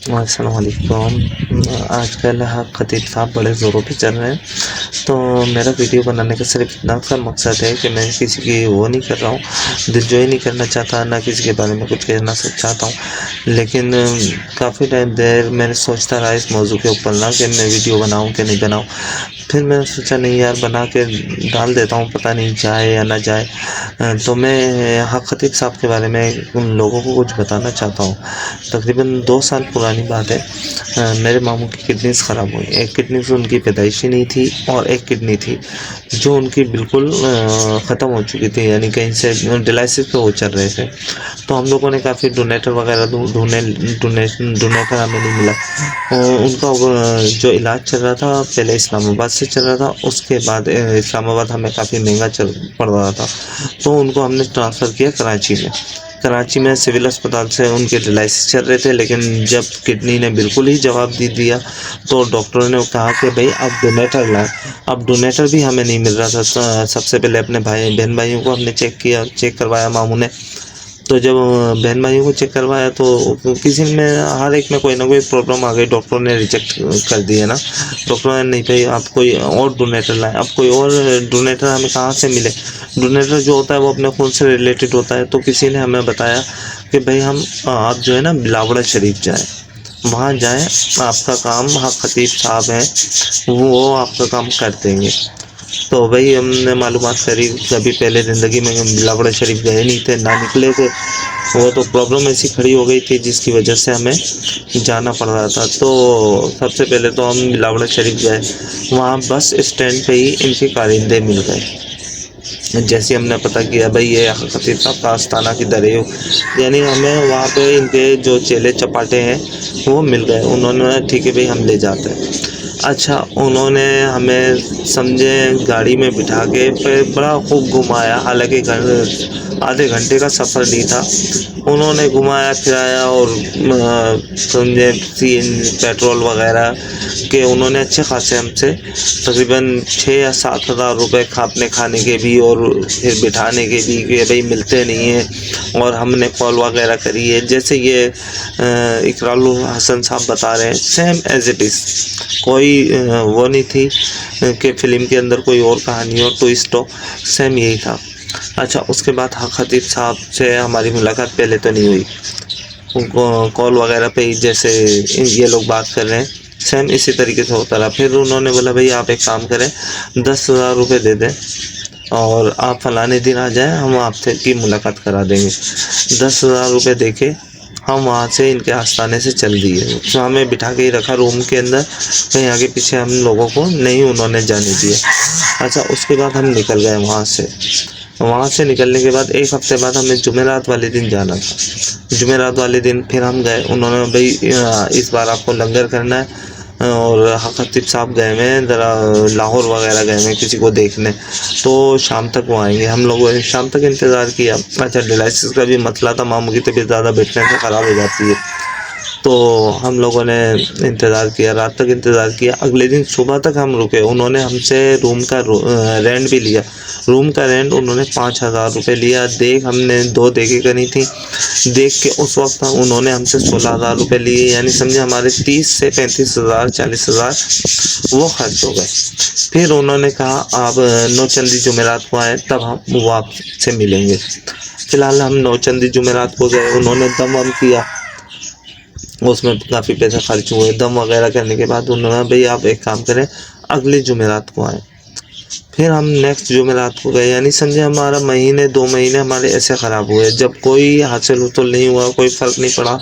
अस्सलाम वालेकुम। आजकल खतीब साहब बड़े ज़ोरों पे चल रहे हैं, तो मेरा वीडियो बनाने का सिर्फ इतना सा मकसद है कि मैं किसी की वो नहीं कर रहा हूँ, दिलजोई नहीं करना चाहता, ना किसी के बारे में कुछ कहना चाहता हूँ। लेकिन काफ़ी टाइम देर मैंने सोचता रहा इस मौजू के ऊपर ना कि मैं वीडियो बनाऊँ कि नहीं बनाऊँ। फिर मैंने सोचा नहीं यार, बना के डाल देता हूँ, पता नहीं जाए या ना जाए। तो मैं हक खतीब साहब के बारे में उन लोगों को कुछ बताना चाहता हूँ। तकरीबन 2 साल पुरानी बात है। मेरे मामू की किडनीज़ ख़राब हुई। एक किडनी से उनकी पैदाइशी नहीं थी और एक किडनी थी जो उनकी बिल्कुल ख़त्म हो चुकी थी, यानी कहीं से डायलिसिस पे वो चल रहे थे। तो हम लोगों ने काफ़ी डोनेटर वगैरह डोनेटर हमें नहीं मिला। उनका जो इलाज चल रहा था पहले इस्लामाबाद से चल रहा था, उसके बाद इस्लामाबाद हमें काफ़ी महंगा पड़ रहा था, तो उनको हमने ट्रांसफ़र किया कराची में। कराची में सिविल अस्पताल से उनके डायलिसिस चल रहे थे, लेकिन जब किडनी ने बिल्कुल ही जवाब दे दिया तो डॉक्टरों ने कहा कि भाई अब डोनेटर लाएं। अब डोनेटर भी हमें नहीं मिल रहा था। सबसे पहले अपने बहन भाइयों को हमने चेक करवाया मामू ने। तो जब बहन भाइयों को चेक करवाया तो किसी में हर एक में कोई ना कोई प्रॉब्लम आ गई। डॉक्टरों ने रिजेक्ट कर दिया ना। डॉक्टरों ने नहीं भाई आप कोई और डोनेटर लाएं। अब कोई और डोनेटर हमें कहाँ से मिले? डोनेटर जो होता है वो अपने खून से रिलेटेड होता है। तो किसी ने हमें बताया कि भाई आप जो है ना बिलावड़ा शरीफ जाएँ, वहाँ जाएँ, आपका काम हक खतीब साहब हैं, वो आपका काम कर देंगे। तो भाई हमने मालूमात करी, कभी पहले ज़िंदगी में हम बिलावड़ा शरीफ गए नहीं थे, ना निकले थे। वो तो प्रॉब्लम ऐसी खड़ी हो गई थी जिसकी वजह से हमें जाना पड़ रहा था। तो सबसे पहले तो हम बिलावड़ा शरीफ गए, वहाँ बस स्टैंड पे ही इनके कारिंदे मिल गए। जैसे हमने पता किया भाई ये खतीब साहब का आस्थाना किधर है, यानी हमें वहाँ पे इनके जो चेले चपाटे हैं वो मिल गए। उन्होंने ठीक है भाई हम ले जाते हैं। अच्छा, उन्होंने हमें समझे गाड़ी में बिठा के फिर बड़ा खूब घुमाया, हालांकि आधे घंटे का सफ़र नहीं था। उन्होंने घुमाया फिराया और समझे पेट्रोल वगैरह के उन्होंने अच्छे खासे हमसे तकरीबन 6 या 7 हज़ार रुपये खाने खाने के भी और फिर बिठाने के भी कि भाई मिलते नहीं हैं। और हमने कॉल वगैरह करी है, जैसे ये इकरारुल हसन साहब बता रहे हैं, सेम एज इट इज़। कोई वो नहीं थी कि फ़िल्म के अंदर कोई और कहानी हो, ट्विस्ट हो, सेम यही था। अच्छा, उसके बाद हक खतीब साहब से हमारी मुलाकात पहले तो नहीं हुई। उनको कॉल वगैरह पे ही जैसे ये लोग बात कर रहे हैं, सेम इसी तरीके से होता रहा। फिर उन्होंने बोला भाई आप एक काम करें, 10,000 रुपये दे दें और आप फलाने दिन आ जाएं, हम आपसे की मुलाकात करा देंगे। 10,000 रुपये दे के हम वहाँ से इनके आस्थाने से चल दिए। तो हमें बिठा के ही रखा रूम के अंदर, कहीं आगे पीछे हम लोगों को नहीं उन्होंने जाने दिया। अच्छा, उसके बाद हम निकल गए वहाँ से। वहाँ से निकलने के बाद 1 हफ़्ते बाद हमें जुमेरात वाले दिन जाना था। जुमेरात वाले दिन फिर हम गए। उन्होंने भाई इस बार आपको लंगर करना है और हक खतीब साहब गए हुए हैं ज़रा लाहौर वगैरह गए हुए हैं किसी को देखने, तो शाम तक वो आएंगे। हम लोगों ने शाम तक इंतज़ार किया। अच्छा, डायलिसिस का भी मसला था, मामू की तबीयत ज़्यादा बैठने से ख़राब हो जाती है, तो हम लोगों ने इंतज़ार किया, रात तक इंतज़ार किया। अगले दिन सुबह तक हम रुके। उन्होंने हमसे रूम का रेंट भी लिया। रूम का रेंट उन्होंने 5,000 रुपये लिया। हमने 2 देखे करी थी। देख के उस वक्त उन्होंने हमसे 16,000 रुपये लिए, यानी समझे हमारे 30 से 35,000 40,000 वो खर्च हो गए। फिर उन्होंने कहा आप नौचंदी जुमेरात को आए तब हम वो आपसे मिलेंगे। फ़िलहाल हम नौचंदी जुमेरात को गए। उन्होंने दम वम किया, उसमें काफ़ी पैसा खर्च हुए। दम वगैरह करने के बाद उन्होंने भाई आप एक काम करें, अगली जुमेरात को आएँ। फिर हम नेक्स्ट जुमेरात को गए, यानी समझे हमारा महीने 2 महीने हमारे ऐसे ख़राब हुए। जब कोई हासिल नहीं हुआ, कोई फ़र्क नहीं पड़ा,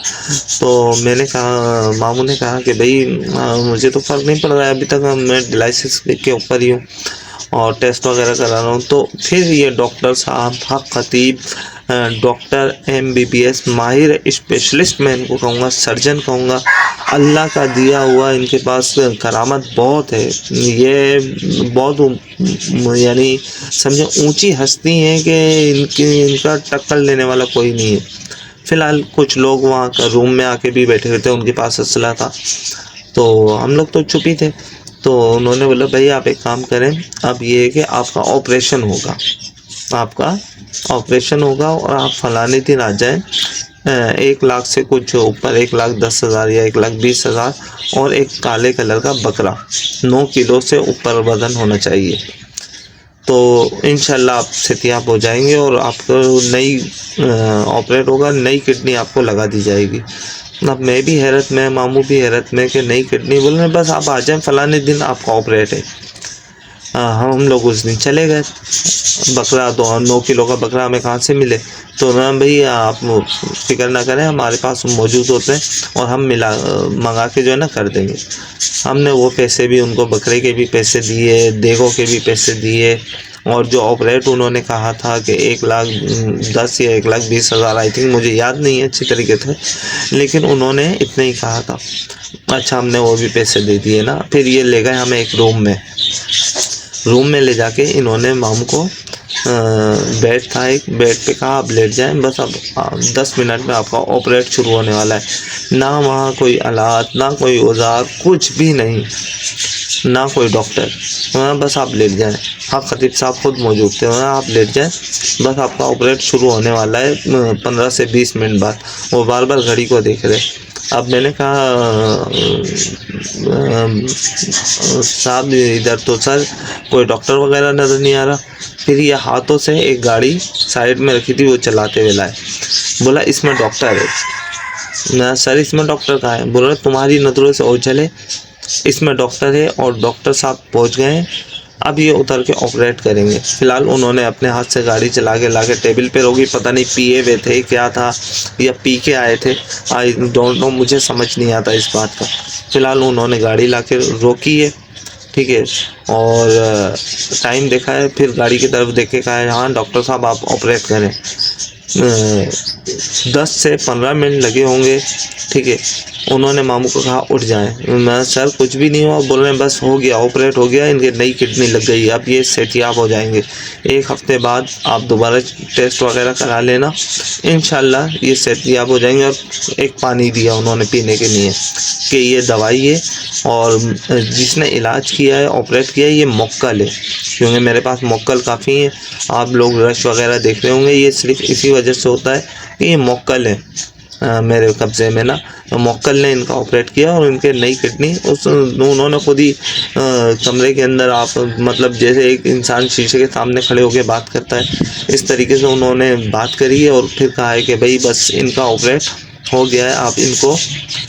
तो मैंने कहा, मामू ने कहा कि भाई मुझे तो फ़र्क नहीं पड़ रहा है अभी तक, मैं डायलिसिस के ऊपर ही हूँ और टेस्ट वगैरह करा रहा हूँ। तो फिर ये डॉक्टर साहब हक खतीब, डॉक्टर MBBS माहिर स्पेशलिस्ट, मैं इनको कहूँगा सर्जन कहूँगा, अल्लाह का दिया हुआ इनके पास करामत बहुत है। ये बहुत यानी समझो ऊंची हस्ती है कि इनका टक्कर लेने वाला कोई नहीं है। फ़िलहाल कुछ लोग वहाँ का रूम में आके भी बैठे हुए थे, उनके पास असला था, तो हम लोग तो चुप ही थे। तो उन्होंने बोला भाई आप एक काम करें, अब ये है कि आपका ऑपरेशन होगा और आप फलाने दिन आ जाएं। 1 लाख से कुछ ऊपर, 1,10,000 या 1,20,000, और एक काले कलर का बकरा 9 किलो से ऊपर वज़न होना चाहिए। तो इंशाल्लाह आप सेहतियाब हो जाएंगे और आपको नई ऑपरेट होगा, नई किडनी आपको लगा दी जाएगी। अब मैं भी हैरत में, मामू भी हैरत में कि नई किडनी। बोल रहे बस आप आ जाएँ फ़लाने दिन आपका ऑपरेट है। हम लोग उस दिन चले गए। बकरा तो 9 किलो का बकरा हमें कहाँ से मिले? तो ना भैया आप फिक्र ना करें, हमारे पास मौजूद होते हैं और हम मंगा के जो है ना कर देंगे। हमने वो पैसे भी उनको, बकरे के भी पैसे दिए, देगों के भी पैसे दिए, और जो ऑपरेट उन्होंने कहा था कि 1,10,000 या 1,20,000, आई थिंक, मुझे याद नहीं है अच्छी तरीके से, लेकिन उन्होंने इतना ही कहा था। अच्छा, हमने वो भी पैसे दे दिए ना। फिर ये ले गए हमें एक रूम में ले जाके इन्होंने मामू को बेड था, एक बेड पे कहा आप लेट जाएं, बस अब 10 मिनट में आपका ऑपरेट शुरू होने वाला है। ना वहाँ कोई आलात, ना कोई औजार, कुछ भी नहीं, ना कोई डॉक्टर, बस आप लेट जाएं। हाँ, खतीब साहब खुद मौजूद थे, आप लेट जाएं, बस आपका ऑपरेट शुरू होने वाला है 15 से 20 मिनट बाद। वो बार बार घड़ी को देख रहे। अब मैंने कहा साहब इधर तो सर कोई डॉक्टर वगैरह नज़र नहीं आ रहा। फिर ये हाथों से एक गाड़ी साइड में रखी थी, वो चलाते हुए लाए। बोला इसमें डॉक्टर है। ना सर इसमें डॉक्टर कहाँ है? बोल रहे तुम्हारी नज़रों से ओझल है, इसमें डॉक्टर है और डॉक्टर साहब पहुँच गए, अब ये उतर के ऑपरेट करेंगे। फ़िलहाल उन्होंने अपने हाथ से गाड़ी चला के ला के टेबल पे रोकी। पता नहीं पिए हुए थे क्या था, या पी के आए थे, आई डोंट नो, मुझे समझ नहीं आता इस बात का। फ़िलहाल उन्होंने गाड़ी ला के रोकी है, ठीक है, और टाइम देखा है, फिर गाड़ी की तरफ देख के कहा है हाँ डॉक्टर साहब आप ऑपरेट करें। 10 से 15 मिनट लगे होंगे, ठीक है। उन्होंने मामू को कहा उठ जाएं। मैं सर कुछ भी नहीं हुआ। बोल रहे हैं बस हो गया, ऑपरेट हो गया, इनके नई किडनी लग गई, अब ये सेहतियाब हो जाएंगे। 1 हफ्ते बाद आप दोबारा टेस्ट वगैरह करा लेना, इंशाल्लाह ये सेहतियाब हो जाएंगे। और एक पानी दिया उन्होंने पीने के लिए कि ये दवाई है, और जिसने इलाज किया है, ऑपरेट किया है, ये मोक्कल है, क्योंकि मेरे पास मोक्कल काफ़ी है। आप लोग रश वगैरह देख रहे होंगे, ये सिर्फ इसी वजह से होता है कि ये मोक्कल है मेरे कब्ज़े में ना। मोक्कल ने इनका ऑपरेट किया और इनके नई किडनी उन्होंने खुद ही कमरे के अंदर, आप मतलब जैसे एक इंसान शीशे के सामने खड़े होकर बात करता है, इस तरीके से उन्होंने बात करी है और फिर कहा है कि भाई बस इनका ऑपरेट हो गया है, आप इनको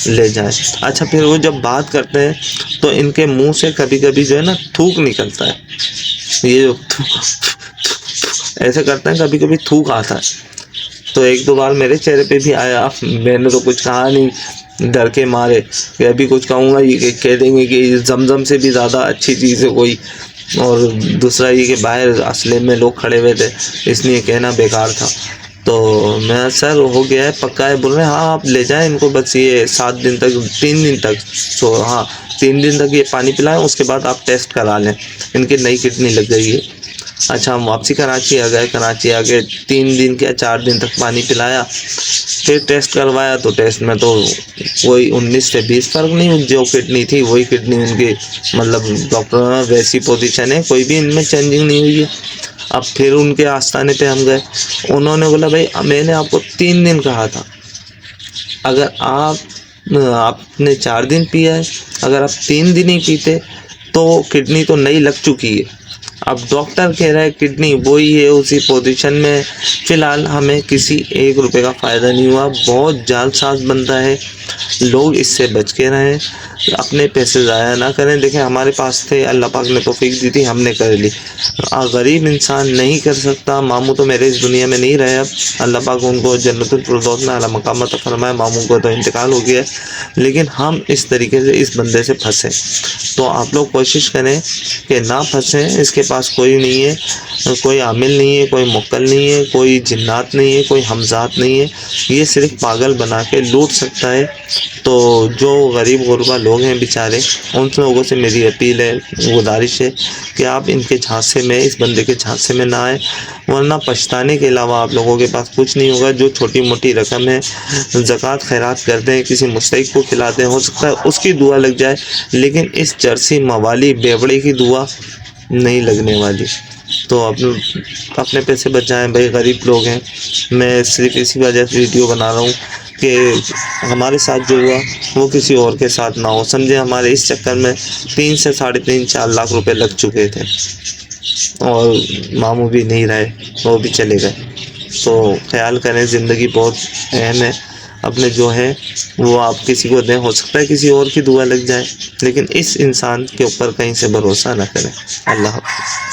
ले जाएं। अच्छा, फिर वो जब बात करते हैं तो इनके मुंह से कभी कभी जो है ना थूक निकलता है, ये जो ऐसे करते हैं, कभी कभी थूक आता है। तो 1-2 बार मेरे चेहरे पे भी आया, मैंने तो कुछ कहा नहीं, डर के मारे कि अभी कुछ कहूँगा ये कह देंगे कि जमजम से भी ज़्यादा अच्छी चीज़ है कोई, और दूसरा ये कि बाहर असले में लोग खड़े हुए थे, इसलिए कहना बेकार था। तो मैं सर हो गया है, पक्का है? बोल रहे हैं हाँ आप ले जाएं इनको, बस ये 7 दिन तक, 3 दिन तक, हाँ 3 दिन तक ये पानी पिलाएं, उसके बाद आप टेस्ट करा लें, इनकी नई किडनी लग गई है। अच्छा, हम वापसी कराची आ गए। कराची आके 3 दिन क्या 4 दिन तक पानी पिलाया, फिर टेस्ट करवाया, तो टेस्ट में तो कोई 19 से 20 फर्क नहीं, जो किडनी थी वही किडनी उनकी, मतलब डॉक्टर वैसी पोजीशन है, कोई भी इनमें चेंजिंग नहीं हुई है। अब फिर उनके आस्थाने पे हम गए, उन्होंने बोला भाई मैंने आपको 3 दिन कहा था, अगर आपने 4 दिन पिया है, अगर आप 3 दिन ही पीते तो किडनी तो नई लग चुकी है। अब डॉक्टर कह रहा है किडनी वही है उसी पोजीशन में। फ़िलहाल हमें किसी 1 रुपये का फ़ायदा नहीं हुआ, बहुत जालसाज बनता है, लोग इससे बच के रहें, अपने पैसे ज़ाया ना करें। देखें हमारे पास थे, अल्लाह पाक ने तौफीक दी थी, हमने कर ली। गरीब इंसान नहीं कर सकता। मामू तो मेरे इस दुनिया में नहीं रहे, अब अल्लाह पाक उनको जन्नतुल फिरदौस में आला मकाम अता फरमाए। मामू को तो इंतकाल हो गया, लेकिन हम इस तरीके से इस बंदे से फंसे। तो आप लोग कोशिश करें कि ना फंसें। इसके पास कोई नहीं है, कोई आमिल नहीं है, कोई मुक्कल नहीं है, कोई जिन्नात नहीं है, कोई हमजात नहीं है, ये सिर्फ पागल बना के लूट सकता है। तो जो गरीब गुरबा लोग हैं बेचारे, उन लोगों से मेरी अपील है, गुजारिश है कि आप इनके झांसे में, इस बंदे के झांसे में ना आए, वरना पछताने के अलावा आप लोगों के पास कुछ नहीं होगा। जो छोटी मोटी रकम है, ज़कात खैरात कर दें, किसी मुस्तहिक को खिला दें, हो सकता है उसकी दुआ लग जाए, लेकिन इस जर्सी मवाली बेवड़े की दुआ नहीं लगने वाली। तो अपने पैसे बचाएं भाई, गरीब लोग हैं। मैं सिर्फ इसी वजह से वीडियो बना रहा हूँ कि हमारे साथ जो हुआ वो किसी और के साथ ना हो। समझे, हमारे इस चक्कर में 3 से 3.5-4 लाख रुपए लग चुके थे और मामू भी नहीं रहे, वो भी चले गए। तो ख्याल करें, ज़िंदगी बहुत अहम है। अपने जो है वो आप किसी को दें, हो सकता है किसी और की दुआ लग जाए, लेकिन इस इंसान के ऊपर कहीं से भरोसा ना करें। अल्लाह हाफ़िज़।